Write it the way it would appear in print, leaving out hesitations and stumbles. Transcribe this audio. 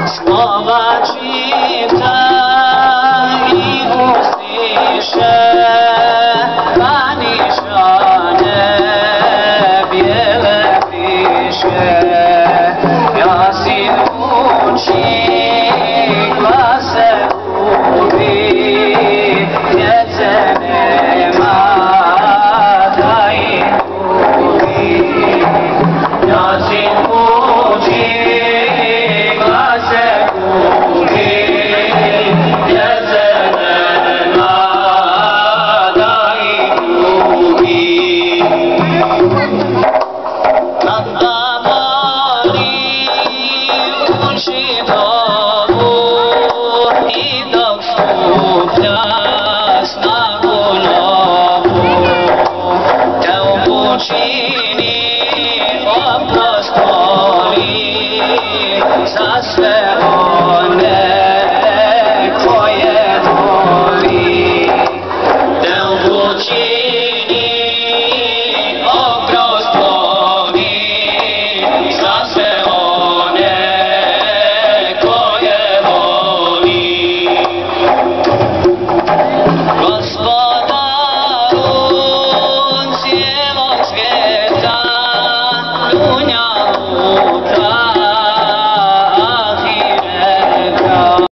Słowa czytaj i usłyszę, paniszone wiele pisze. Ja syn uczy klasę mówi, wiedzę nie ma, daj mówi. Ja syn uczy klasę mówi, wiedzę nie ma, daj mówi. Apostoli za swe